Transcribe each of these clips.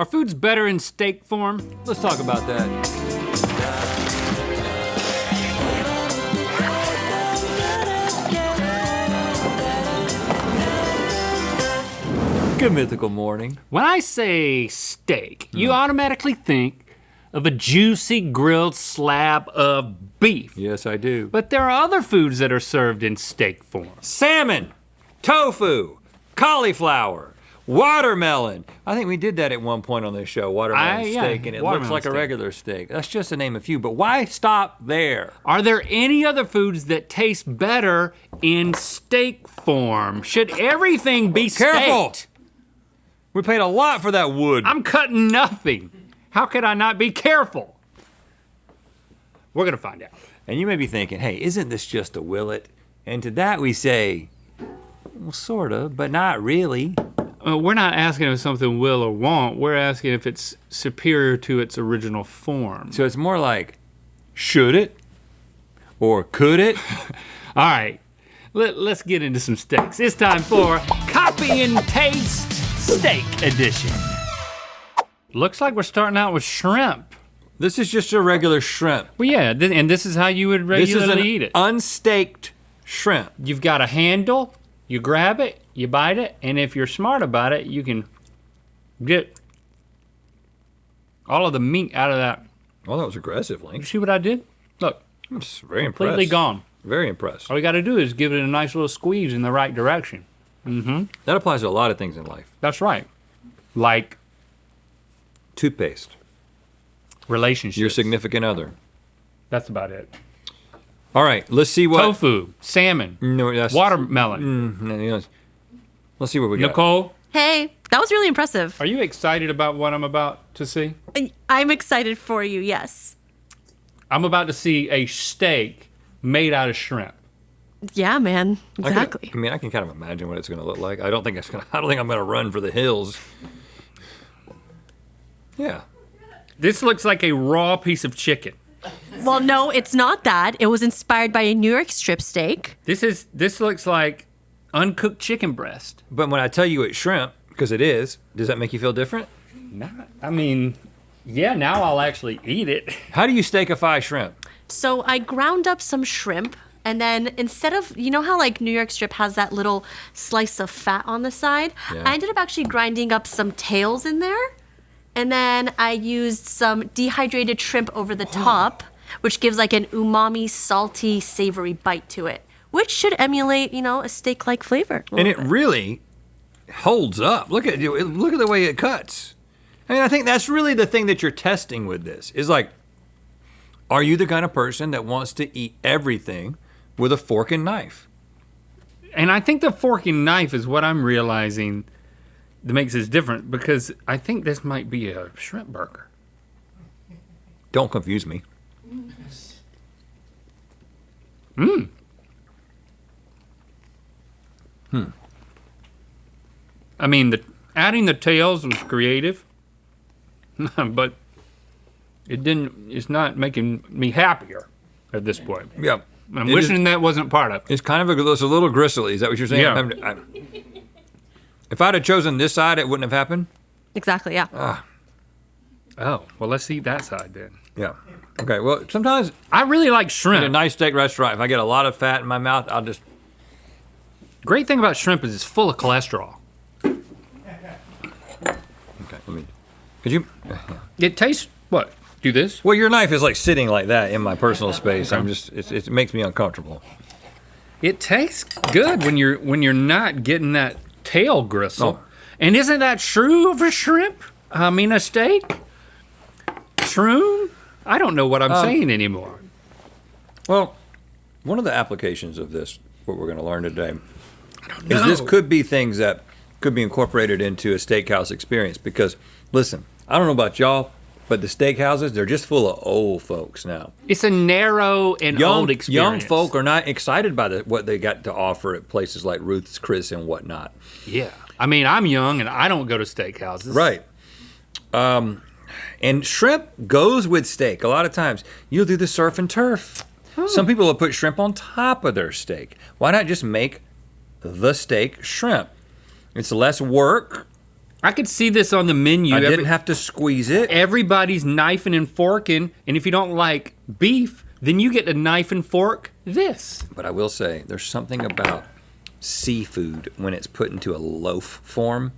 Are foods better in steak form? Let's talk about that. Good mythical morning. When I say steak, you automatically think of a juicy grilled slab of beef. Yes, I do. But there are other foods that are served in steak form. Salmon, tofu, cauliflower, watermelon. I think we did that at one point on this show, watermelon steak, and it looks like a regular steak. That's just to name a few, but why stop there? Are there any other foods that taste better in steak form? Should everything be Careful! staked? We paid a lot for that wood. I'm cutting nothing. How could I not be careful? We're gonna find out. And you may be thinking, hey, isn't this just a willet? And to that we say, well, sort of, but not really. We're not asking if something will or won't. We're asking if it's superior to its original form. So it's more like, should it? Or could it? All right, let's get into some steaks. It's time for Copy and Taste Steak Edition. Looks like we're starting out with shrimp. This is just a regular shrimp. Well, yeah, and this is how you would regularly eat it. Unstaked shrimp. You've got a handle, you grab it, you bite it, and if you're smart about it, you can get all of the meat out of that. Well, that was aggressive, You Link. see what I did? Look, I'm just very completely impressed. gone. Very impressed. All you gotta do is give it a nice little squeeze in the right direction. That applies to a lot of things in life. That's right. Like Toothpaste, relationships. your significant other. That's about it. All right, let's see what. Tofu, salmon, No, that's watermelon. Let's see what we got. Nicole, Hey, that was really impressive. are you excited about what I'm about to see? I'm excited for you, yes. I'm about to see a steak made out of shrimp. Yeah, man, exactly. I can kind of imagine what it's going to look like. I don't think I'm going to run for the hills. Yeah. This looks like a raw piece of chicken. Well, no, it's not that. It was inspired by a New York strip steak. This looks like uncooked chicken breast. But when I tell you it's shrimp, because it is, does that make you feel different? Yeah, now I'll actually eat it. How do you steak-ify shrimp? So I ground up some shrimp, and then instead of, you know how like New York strip has that little slice of fat on the side? Yeah. I ended up actually grinding up some tails in there. And then I used some dehydrated shrimp over the top, which gives like an umami, salty, savory bite to it, which should emulate, a steak-like flavor. And it really holds up. Look at the way it cuts. I mean, I think that's really the thing that you're testing with this, is like, are you the kind of person that wants to eat everything with a fork and knife? And I think the fork and knife is what I'm realizing that makes this different, because I think this might be a shrimp burger. Don't confuse me. I mean, adding the tails was creative, but it's not making me happier at this point. Yeah. I'm wishing that wasn't part of it. It's kind of it's a little gristly. Is that what you're saying? Yeah. If I'd have chosen this side, it wouldn't have happened? Exactly, yeah. Oh, well, let's eat that side then. Yeah. Okay, well, sometimes I really like in a shrimp. nice steak restaurant, if I get a lot of fat in my mouth, I'll just... Great thing about shrimp is it's full of cholesterol. Okay, could you... It tastes, what? Do this? Well, your knife is like sitting like that in my personal space. It makes me uncomfortable. It tastes good when you're not getting that tail gristle. Oh. And isn't that true of a shrimp? I mean, a steak? Shroom? I don't know what I'm saying anymore. Well, one of the applications of this, what we're going to learn today, is this could be things that could be incorporated into a steakhouse experience. Because, listen, I don't know about y'all, but the steakhouses, they're just full of old folks now. It's a narrow and old experience. Young folk are not excited by what they got to offer at places like Ruth's Chris and whatnot. Yeah. I mean, I'm young and I don't go to steakhouses. Right. And shrimp goes with steak. A lot of times, you'll do the surf and turf. Some people will put shrimp on top of their steak. Why not just make the steak shrimp? It's less work, I could see this on the menu. I didn't have to squeeze it. Everybody's knifing and forking, and if you don't like beef, then you get to knife and fork this. But I will say, there's something about seafood when it's put into a loaf form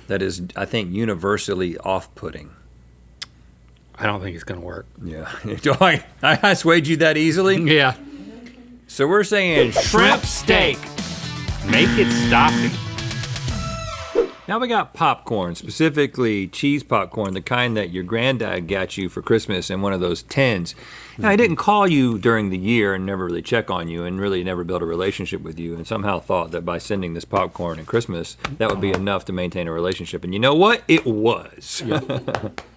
that is, I think, universally off-putting. I don't think it's gonna work. Yeah. Do I swayed you that easily? Yeah. So we're saying Shrimp steak. Make it stuffy. Now we got popcorn, specifically cheese popcorn, the kind that your granddad got you for Christmas in one of those tins. Now, he didn't call you during the year and never really check on you and really never build a relationship with you, and somehow thought that by sending this popcorn at Christmas, that would be enough to maintain a relationship. And you know what? It was.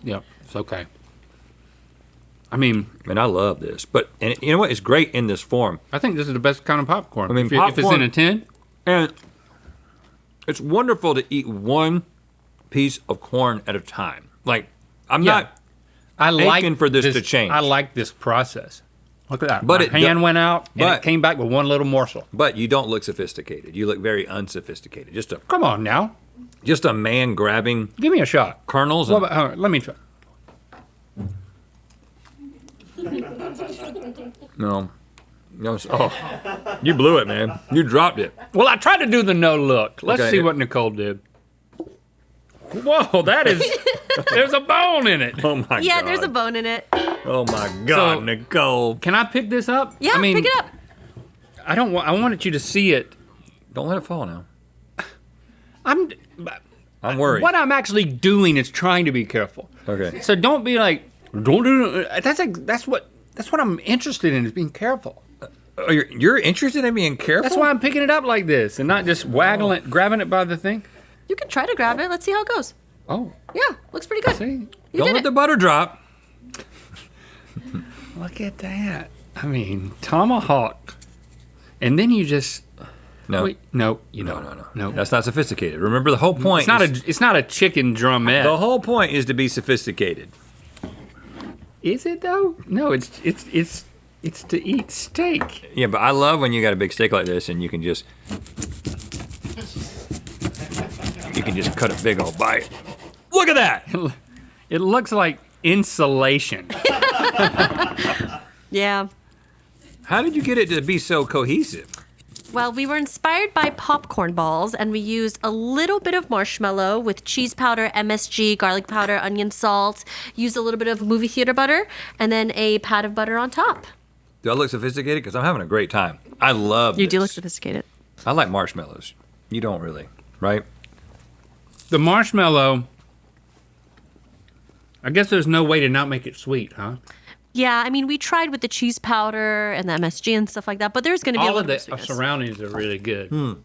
Yep, it's okay. I mean, I love this. But and you know what? It's great in this form. I think this is the best kind of popcorn. I mean, if it's in a tin. And it's wonderful to eat one piece of corn at a time. Like, I'm not aching for this to change. I like this process. Look at that. But My hand went out and but- it came back with one little morsel. But you don't look sophisticated. You look very unsophisticated. Come on now. Just a man grabbing Give me a shot. kernels. What about, let me try. No. Oh, you blew it, man. You dropped it. Well, I tried to do the no look. Let's Okay. see what Nicole did. Whoa, that is, there's a bone in it. Oh my god. Yeah, there's a bone in it. Oh my god, So- Nicole. Can I pick this up? Yeah, I mean, pick it up. I don't want, I wanted you to see it. Don't let it fall now. I'm worried. What I'm actually doing is trying to be careful. Okay. So don't be like, don't do it. That's what I'm interested in, is being careful. Oh, you're interested in being careful? That's why I'm picking it up like this and not just grabbing it by the thing. You can try to grab it. Let's see how it goes. Oh, Yeah, looks pretty good. see? You Don't did let it. the butter drop. Look at that. I mean, tomahawk. And then you just, No. wait, no, you No, don't. no, no. No. That's not sophisticated. Remember, the whole point It's not a chicken drumette. the whole point is to be sophisticated. Is it though? No, it's to eat steak. Yeah, but I love when you got a big steak like this and you can just cut a big old bite. Look at that. It looks like insulation. Yeah. How did you get it to be so cohesive? Well, we were inspired by popcorn balls, and we used a little bit of marshmallow with cheese powder, MSG, garlic powder, onion salt, used a little bit of movie theater butter, and then a pat of butter on top. Do I look sophisticated? Because I'm having a great time. I love You this. do look sophisticated. I like marshmallows. You don't really, right? The marshmallow, I guess there's no way to not make it sweet, huh? Yeah, I mean, we tried with the cheese powder and the MSG and stuff like that, but there's going to be a All little of bit the of sweetness. surroundings are really good.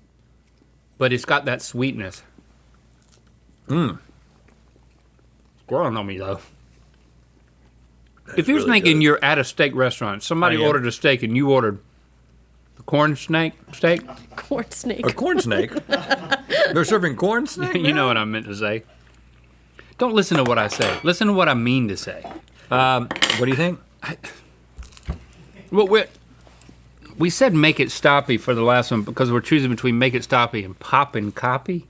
But it's got that sweetness. It's growing on me, though. If you was really thinking good. you're at a steak restaurant, somebody I am. ordered a steak and you ordered the corn steak, Corn snake. A corn snake? They're serving corn snake? you know what I meant to say. Don't listen to what I say. Listen to what I mean to say. What do you think? Well, we said make it stoppy for the last one because we're choosing between make it stoppy and pop and copy.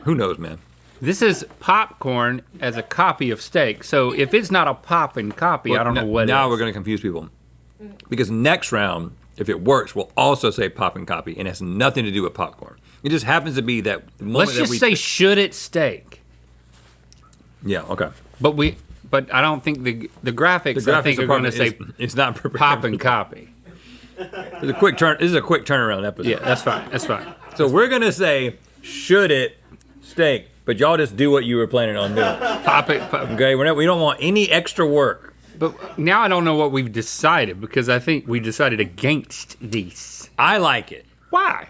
Who knows, man? This is popcorn as a copy of steak. So if it's not a pop and copy, I don't know what Now is. we're going to confuse people. Because next round, if it works, we'll also say pop and copy, and it has nothing to do with popcorn. It just happens to be that the moment Let's that just we say should it steak. Yeah, okay. But I don't think the graphics, I think are going to say it's not prepared. pop and copy. It's a quick turn. This is a quick turnaround episode. Yeah, that's fine. That's fine. So we're gonna say should it steak, but y'all just do what you were planning on doing. Pop it. Okay, we don't want any extra work. But now I don't know what we've decided because I think we decided against these. I like it Why?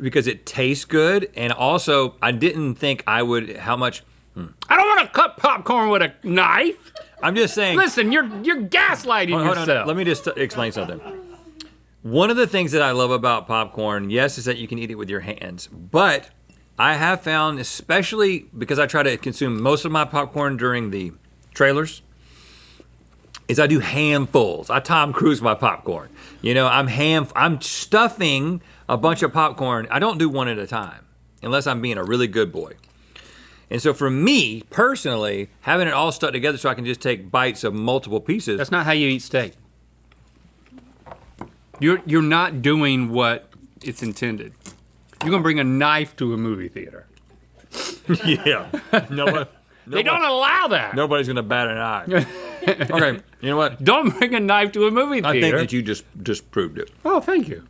because it tastes good, and also I didn't think I would how much. I don't want to cut popcorn with a knife. I'm just saying. Listen, you're gaslighting Hold on, yourself. let me just explain something. One of the things that I love about popcorn, yes, is that you can eat it with your hands. But I have found, especially because I try to consume most of my popcorn during the trailers, is I do handfuls. I Tom Cruise my popcorn. You know, I'm stuffing a bunch of popcorn. I don't do one at a time, unless I'm being a really good boy. And so for me, personally, having it all stuck together so I can just take bites of multiple pieces. That's not how you eat steak. You're not doing what it's intended. You're gonna bring a knife to a movie theater. Yeah. They don't allow that. Nobody's gonna bat an eye. Okay, you know what? Don't bring a knife to a movie theater. I think that you just proved it. Oh, thank you.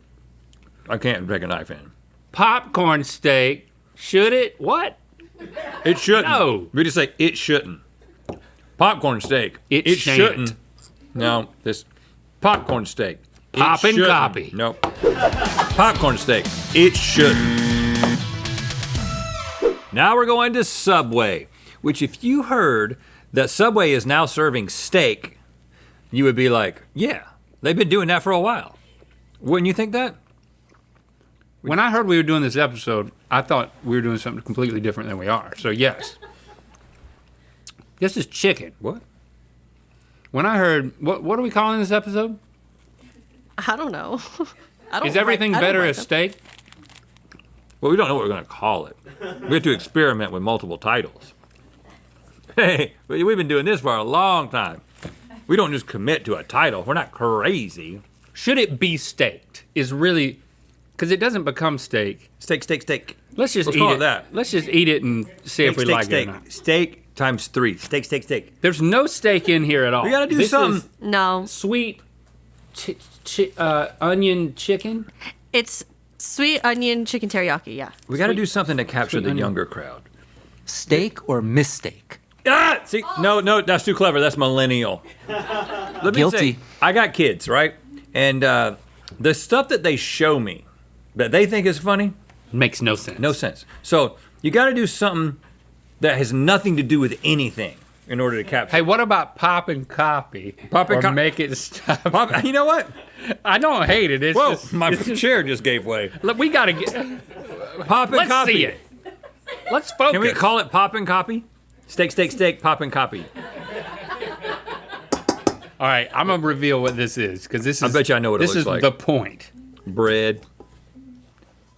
I can't take a knife in. Popcorn steak. Should it? What? It shouldn't. No. We just say it shouldn't. Popcorn steak. It shan't. shouldn't. No, this popcorn steak. It Pop and shouldn't. copy. Nope. Popcorn steak. It shouldn't. Now we're going to Subway, which if you heard that Subway is now serving steak, you would be like, yeah, they've been doing that for a while. Wouldn't you think that? When I heard we were doing this episode, I thought we were doing something completely different than we are. So yes. This is chicken. What? When I heard, what are we calling this episode? I don't know. I don't Is everything I don't better like as them. steak? Well, we don't know what we're going to call it. We have to experiment with multiple titles. Hey, we've been doing this for a long time. We don't just commit to a title. We're not crazy. Should it be staked? Is really, because it doesn't become steak. Steak, steak, steak. Let's just Let's eat call it. it that. Let's just eat it and see if we steak, like steak. it or not. Steak times 3. Steak, steak, steak. There's no steak in here at all. We got to do This something. is No, sweet onion chicken. it's sweet onion chicken teriyaki. Yeah. We got to do something to capture the onion. younger crowd. Steak or mistake? Ah, see, no, that's too clever. That's millennial. Let me Guilty. say, I got kids, right? And the stuff that they show me that they think is funny, Makes no sense. no sense. So you got to do something that has nothing to do with anything in order to capture. Hey, what about pop and copy? Pop and or co- make it stop. Pop, you know what? I don't hate it. It's Whoa, just, my it's just- chair just gave way. look, we gotta get. Pop and Let's copy. see it. Let's focus. Can we call it pop and copy? Steak, steak, steak, pop and copy. All right, I'm gonna reveal what this is because this is. I bet you I know what it this looks is like. the point. Bread.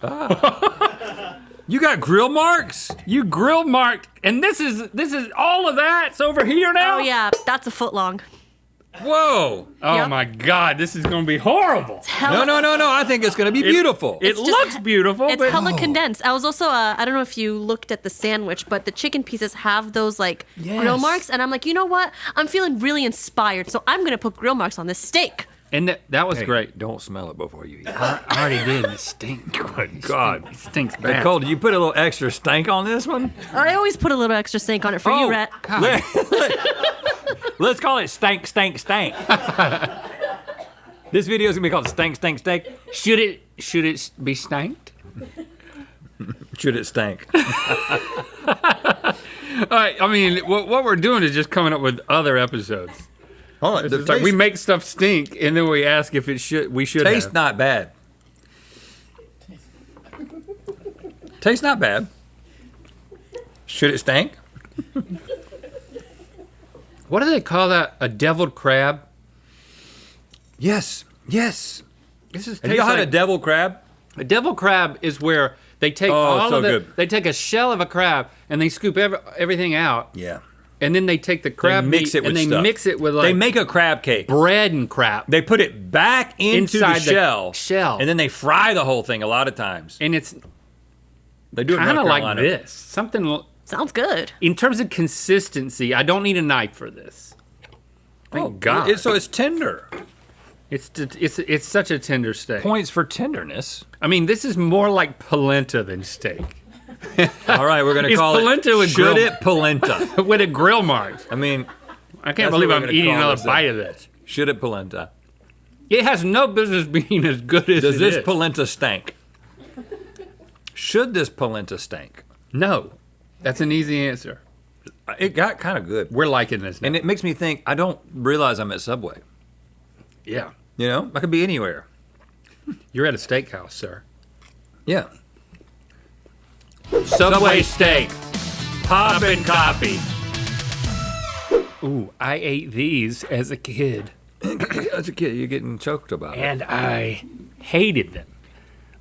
Ah. You got grill marks? You grill marked, and this is all of that's over here now. Oh yeah, that's a foot long. Whoa. Oh Yep. my God, this is gonna be horrible. No. I think it's going to be beautiful. It It's just- looks beautiful, It's but hella condensed. I was also, I don't know if you looked at the sandwich, but the chicken pieces have those like grill Yes. marks, and I'm like, you know what? I'm feeling really inspired, so I'm gonna put grill marks on this steak. and that was Hey, great. Don't smell it before you eat it. I already did. It stinks. Good God. It stinks bad. Nicole, did you put a little extra stank on this one? I always put a little extra stank on it for you, Rhett. Let's call it stank, stank, stank. This video is going to be called Stank, Stank, Stank. Should it be stanked? Should it stank? All right. I mean, what we're doing is just coming up with other episodes. Hold on. It's like we make stuff stink, and then we ask if it should. We should Taste have. not bad. Taste not bad. Should it stank? What do they call that? A deviled crab? Yes. Yes. This is. Have you had a devil crab? A devil crab is where they take all so of the. good. They take a shell of a crab and they scoop everything out, Yeah. and then they take the crab mix meat it with and they stuff. mix it with They like make a crab cake. bread and crap, They put it back into Inside the the shell. and then they fry the whole thing a lot of times. and it's They do it in kind of North like Carolina. this. Something Sounds good. in terms of consistency. I don't need a knife for this. Thank God. So it's tender. It's such a tender steak. Points for tenderness. I mean, this is more like polenta than steak. All right, we're gonna Is call polenta it. with Should grill- it polenta? With a grill mark. I mean, I can't That's believe what I'm we're gonna eating call another this bite then. of this. should it polenta? It has no business being as good as Does it this is. polenta stank? Should this polenta stank? No. That's an easy answer. It got kind of good, We're liking this now. and it makes me think. I don't realize I'm at Subway. Yeah. You know, I could be anywhere. You're at a steakhouse, sir. Yeah. Subway steak. Pop and copy. Ooh, I ate these as a kid, As a kid, you're getting choked about it. and I hated them.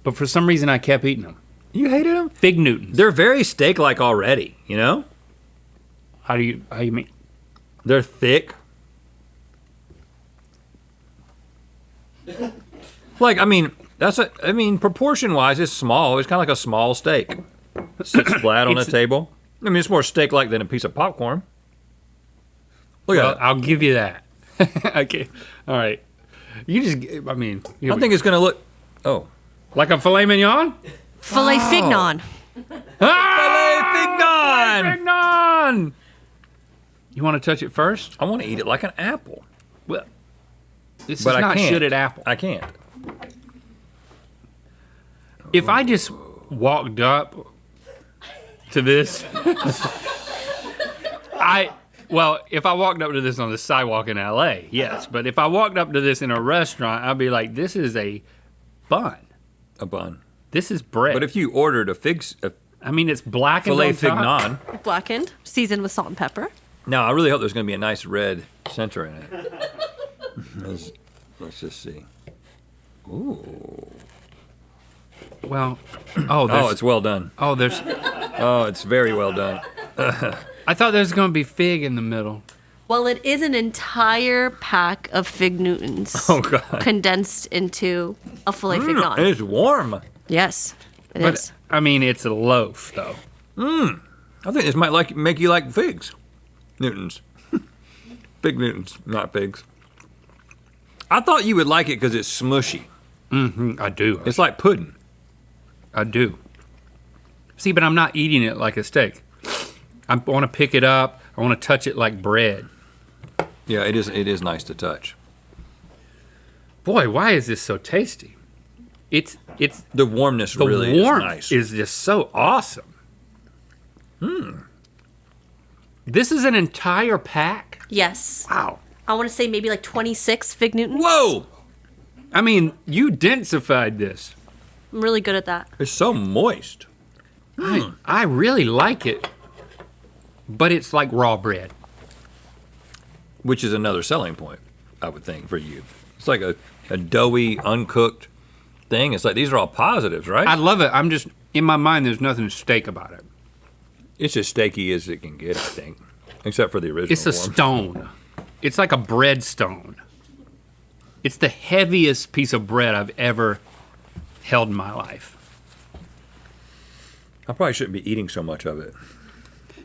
But for some reason, I kept eating them. You hated them? Fig Newtons. They're very steak-like already, you know? How do you mean? They're thick. Like, I mean, proportion-wise, it's small. It's kind of like a small steak. It sits flat on the table. I mean, it's more steak-like than a piece of popcorn. Look at that. I'll give you that. Okay. All right. You just, I mean. I think it's going to look, like a filet mignon? Filet fignon. Ah! Filet fignon! You want to touch it first? I want to eat it like an apple. Well, this But is I not can't. shitted apple. I can't. If I just walked up to this, if I walked up to this on the sidewalk in LA, yes. But if I walked up to this in a restaurant, I'd be like, this is a bun. A bun. This is bread. But if you ordered a I mean, it's blackened filet on top. fignon, Blackened, seasoned with salt and pepper. now I really hope there's going to be a nice red center in it. Let's just see. Ooh. Well, It's well done. there's. Oh, it's very well done. I thought there was going to be fig in the middle. Well, it is an entire pack of Fig Newtons Oh, God. condensed into a filet And fignon. it's warm. Yes, it is. But I mean, it's a loaf though. I think this might make you like figs. Newtons. Big Newtons, not figs. I thought you would like it because it's smushy. I do. It's like pudding. I do. See, but I'm not eating it like a steak. I want to pick it up. I want to touch it like bread. Yeah, it is nice to touch. Boy, why is this so tasty? It's The warmness the really warmth is nice. is just so awesome. This is an entire pack. Yes. Wow. I want to say maybe like 26 Fig Newtons. Whoa! I mean, you densified this. I'm really good at that. It's so moist. I really like it, but it's like raw bread. Which is another selling point, I would think, for you. It's like a doughy, uncooked thing. It's like these are all positives, right? I love it. I'm just, in my mind, there's nothing steak about it. It's as steaky as it can get, I think. Except for the original It's a form. stone. It's like a bread stone. It's the heaviest piece of bread I've ever held in my life. I probably shouldn't be eating so much of it.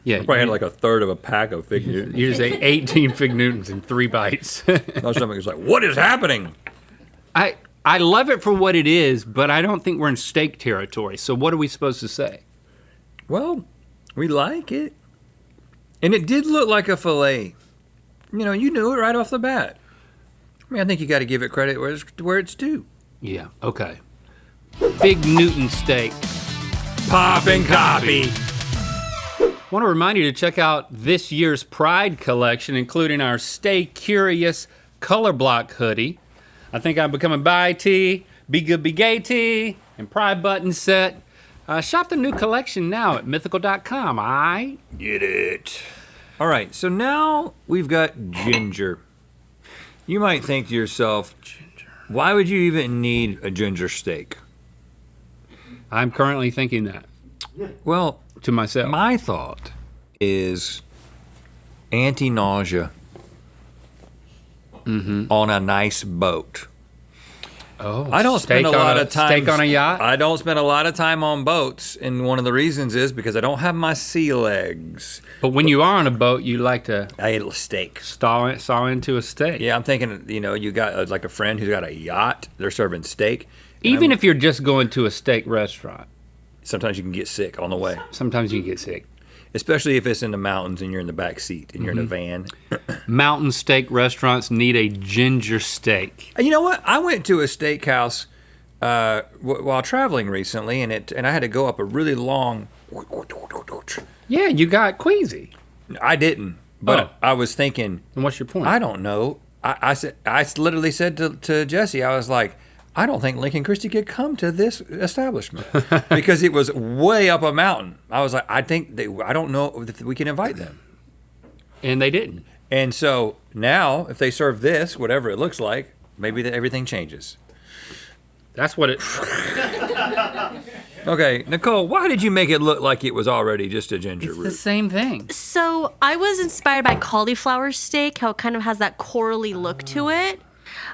Yeah, I probably had like a third of a pack of Fig Newtons. you just ate 18 Fig Newtons in 3 bites. My stomach was like, what is happening? I love it for what it is, but I don't think we're in steak territory. So what are we supposed to say? Well, we like it. And it did look like a filet. You knew it right off the bat. I mean, I think you got to give it credit where it's due. Yeah, okay. Fig Newton steak. Pop and copy. Want to remind you to check out this year's Pride collection, including our Stay Curious color block hoodie. I think I'm becoming bi tee, be good, be gay tee, and Pride button set. Shop the new collection now at mythical.com. I Get it. All right, so now we've got ginger. You might think to yourself, why would you even need a ginger steak? I'm currently thinking that Well, to myself. my thought is anti-nausea on a nice boat. Oh, I don't spend a lot of time. Steak on a yacht. I don't spend a lot of time on boats, and one of the reasons is because I don't have my sea legs. But when you are on a boat, you like to I ate a steak. saw into a steak. Yeah, I'm thinking. You got like a friend who's got a yacht. They're serving steak. and Even I'm- if you're just going to a steak restaurant, sometimes you can get sick on the way, sometimes you get sick. especially if it's in the mountains and you're in the back seat and you're in a van. Mountain steak restaurants need a ginger steak. You know what? I went to a steakhouse while traveling recently, and I had to go up a really long. Yeah, you got queasy. I didn't, but Oh. I was thinking. And what's your point? I don't know. I literally said to Jesse, I was like, I don't think Lincoln Christie could come to this establishment because it was way up a mountain. I was like, I don't know if we can invite them. And they didn't. And so now, if they serve this, whatever it looks like, maybe everything changes. That's what it. Okay, Nicole, why did you make it look like it was already just a ginger It's root? the same thing. So I was inspired by cauliflower steak, how it kind of has that corally look to it.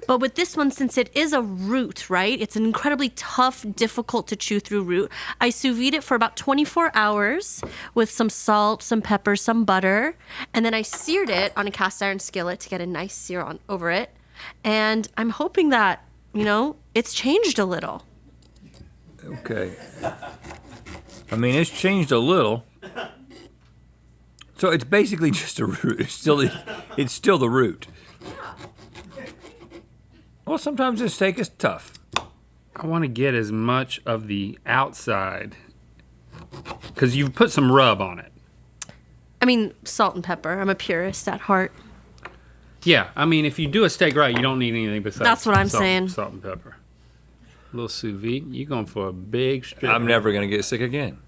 But with this one, since it is a root, right? It's an incredibly tough, difficult to chew through root. I sous vide it for about 24 hours with some salt, some pepper, some butter. And then I seared it on a cast iron skillet to get a nice sear on over it. And I'm hoping that, it's changed a little. Okay. I mean, it's changed a little. So it's basically just a root. It's still the root. Well, sometimes this steak is tough. I want to get as much of the outside because you've put some rub on it. I mean, salt and pepper. I'm a purist at heart. Yeah, I mean, if you do a steak right, you don't need anything besides That's what I'm salt, saying. Salt and pepper. A little sous vide. You're going for a big strip. I'm never going to get sick again.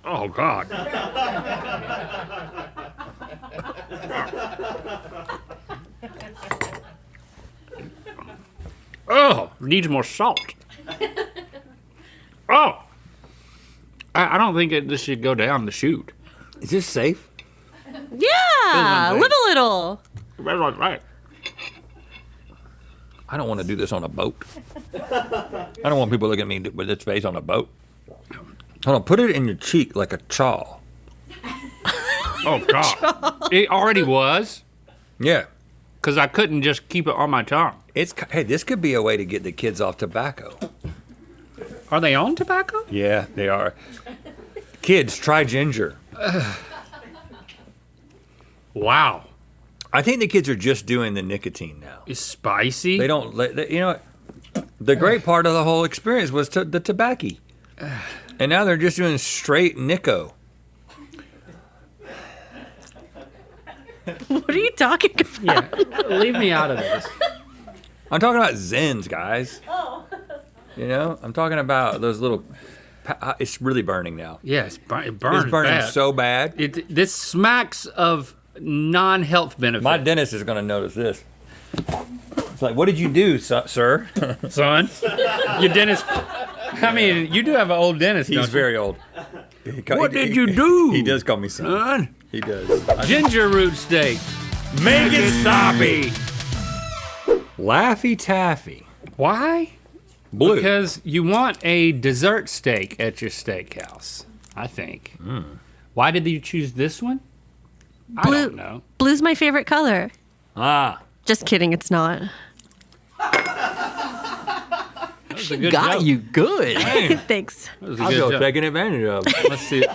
Oh, God. Oh, needs more salt. Oh. I don't think this should go down the chute. Is this safe? Yeah, Feels live a little. Right. I don't want to do this on a boat. I don't want people looking at me with its face on a boat. Hold on, put it in your cheek like a chaw. Oh, God. It already was Yeah. because I couldn't just keep it on my tongue. Hey, this could be a way to get the kids off tobacco. Are they on tobacco? Yeah, they are. Kids, try ginger. Wow. I think the kids are just doing the nicotine now. It's spicy. They don't, you know, the great part of the whole experience was the tobacco. And now they're just doing straight Nico. What are you talking about? Yeah, leave me out of this. I'm talking about Zens, guys. Oh. You know, I'm talking about those little, it's really burning now. Yeah, it burns It's burning bad. so bad. This smacks of non-health benefit. My dentist is going to notice this. It's like, what did you do, sir? Son, your dentist. I mean, you do have an old dentist. He's don't you? very old. What did you do? He does call me son. Son? He does. Ginger root steak. Make it soppy. Laffy Taffy. Why? Blue. Because you want a dessert steak at your steakhouse, I think. Why did you choose this one? I Blue. don't know. Blue's my favorite color. Ah. Just kidding, it's not. That was a good Got joke. you good. Thanks. That was a I good feel joke. taken advantage of. Let's see.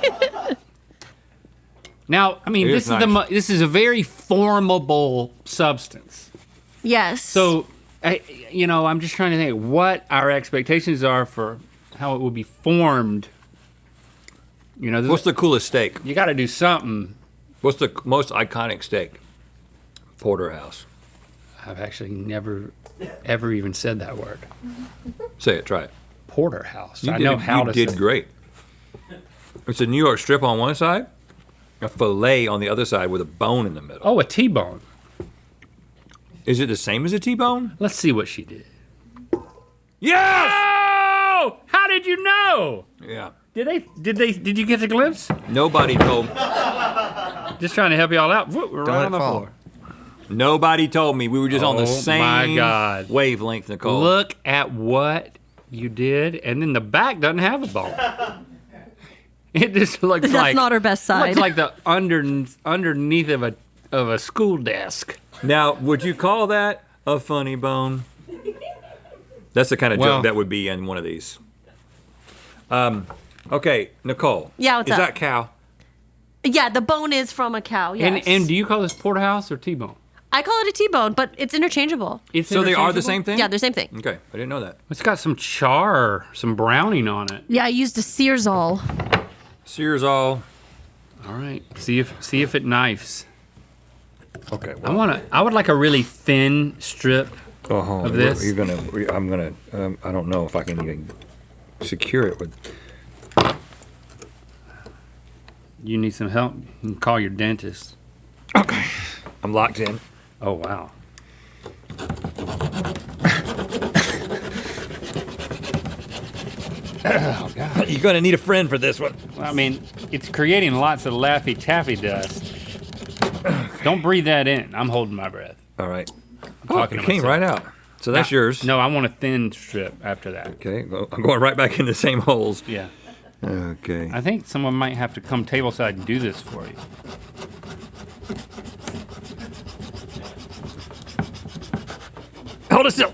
Now, I mean, It this is is nice. this is a very formable substance. Yes. So, I'm just trying to think what our expectations are for how it will be formed. You know, What's the coolest steak? you got to do something. What's the most iconic steak? Porterhouse. I've actually never, ever even said that word. Say it. Try it. Porterhouse. I did, know how to You did say. great. It's a New York strip on one side, a fillet on the other side with a bone in the middle. Oh, a T-bone. Is it the same as a T-bone? Let's see what she did. Yes! Oh! How did you know? Yeah. Did you get the glimpse? Nobody told. Just trying to help y'all out. Whoop, we're Don't right let on it the fall. floor. Nobody told me. We were just on the Oh, same my God. wavelength, Nicole. Look at what you did, and then the back doesn't have a bone. It just looks That's like not our best side. Looks like the underneath of a school desk. Now, would you call that a funny bone? That's the kind of Well- joke that would be in one of these. Okay, Nicole. Yeah, what's is up? that cow? Yeah, the bone is from a cow. Yes. And do you call this porterhouse or T-bone? I call it a T-bone, but it's interchangeable. It's So they are the interchangeable? same thing? Yeah, they're the same thing. Okay, I didn't know that. It's got some char, some browning on it. Yeah, I used a Searsall. Sears all. All right, see if it knifes. Okay. I would like a really thin strip. of this. I'm gonna. I don't know if I can even secure it with. You need some help? You can call your dentist. Okay. I'm locked in. Oh wow. You're gonna need a friend for this one. I mean, it's creating lots of Laffy Taffy dust. Don't breathe that in. I'm holding my breath. All right. Talking It to came myself. right out. So that's yours. No, I want a thin strip after that. Okay, well, I'm going right back in the same holes. Yeah. Okay. I think someone might have to come tableside and do this for you. Hold it still.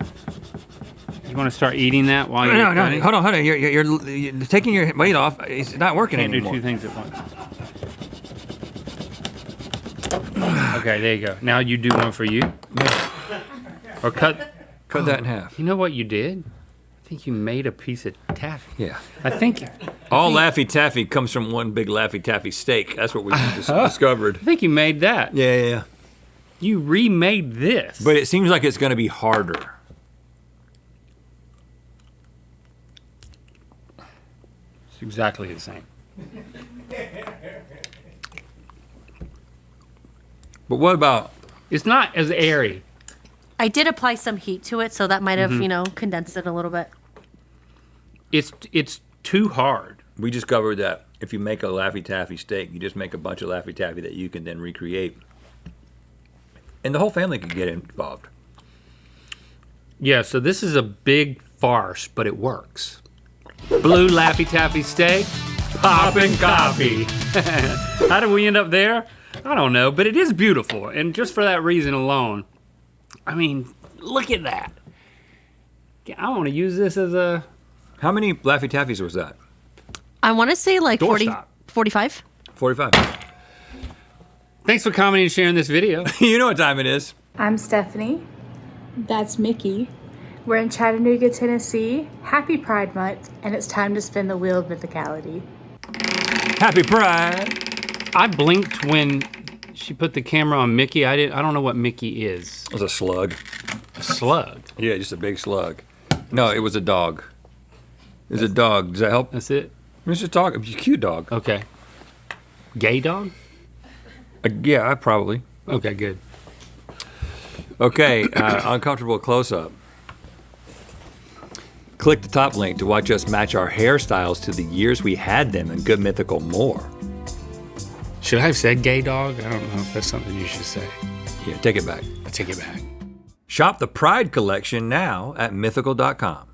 You want to start eating that while you're No, cutting? hold on. You're taking your weight off. It's not working Can't do anymore. two things at once. Okay, there you go. Now you do one for you. Or cut. Cut that in half. You know what you did? I think you made a piece of taffy. Yeah. I think All Laffy Taffy comes from one big Laffy Taffy steak. That's what we discovered. you made that. Yeah. You remade this. But it seems like it's going to be harder. It's exactly the same. But what about? It's not as airy. I did apply some heat to it, so that might have, condensed it a little bit. It's too hard. We discovered that if you make a Laffy Taffy steak, you just make a bunch of Laffy Taffy that you can then recreate. And the whole family can get involved. Yeah, so this is a big farce, but it works. Blue Laffy Taffy steak, poppin' coffee. How did we end up there? I don't know, but it is beautiful. And just for that reason alone, I mean, look at that. I want to use this as a How many Laffy Taffies was that? I want to say like 40, doorstop. 45. 45. Thanks for commenting and sharing this video. You know what time it is. I'm Stephanie. That's Mickey. We're in Chattanooga, Tennessee. Happy Pride Month, and it's time to spin the wheel of mythicality. Happy Pride. I blinked when she put the camera on Mickey. I don't know what Mickey is. It was a slug. A slug. Yeah, just a big slug. No, it was a dog. It was a dog. Does that help? That's it? It's a dog. It's a cute dog. Okay. Gay dog? Yeah, probably. Okay, good. Okay, uncomfortable close-up. Click the top link to watch us match our hairstyles to the years we had them and Good Mythical more. Should I have said gay dog? I don't know if that's something you should say. Yeah, take it back. I take it back. Shop the Pride collection now at mythical.com.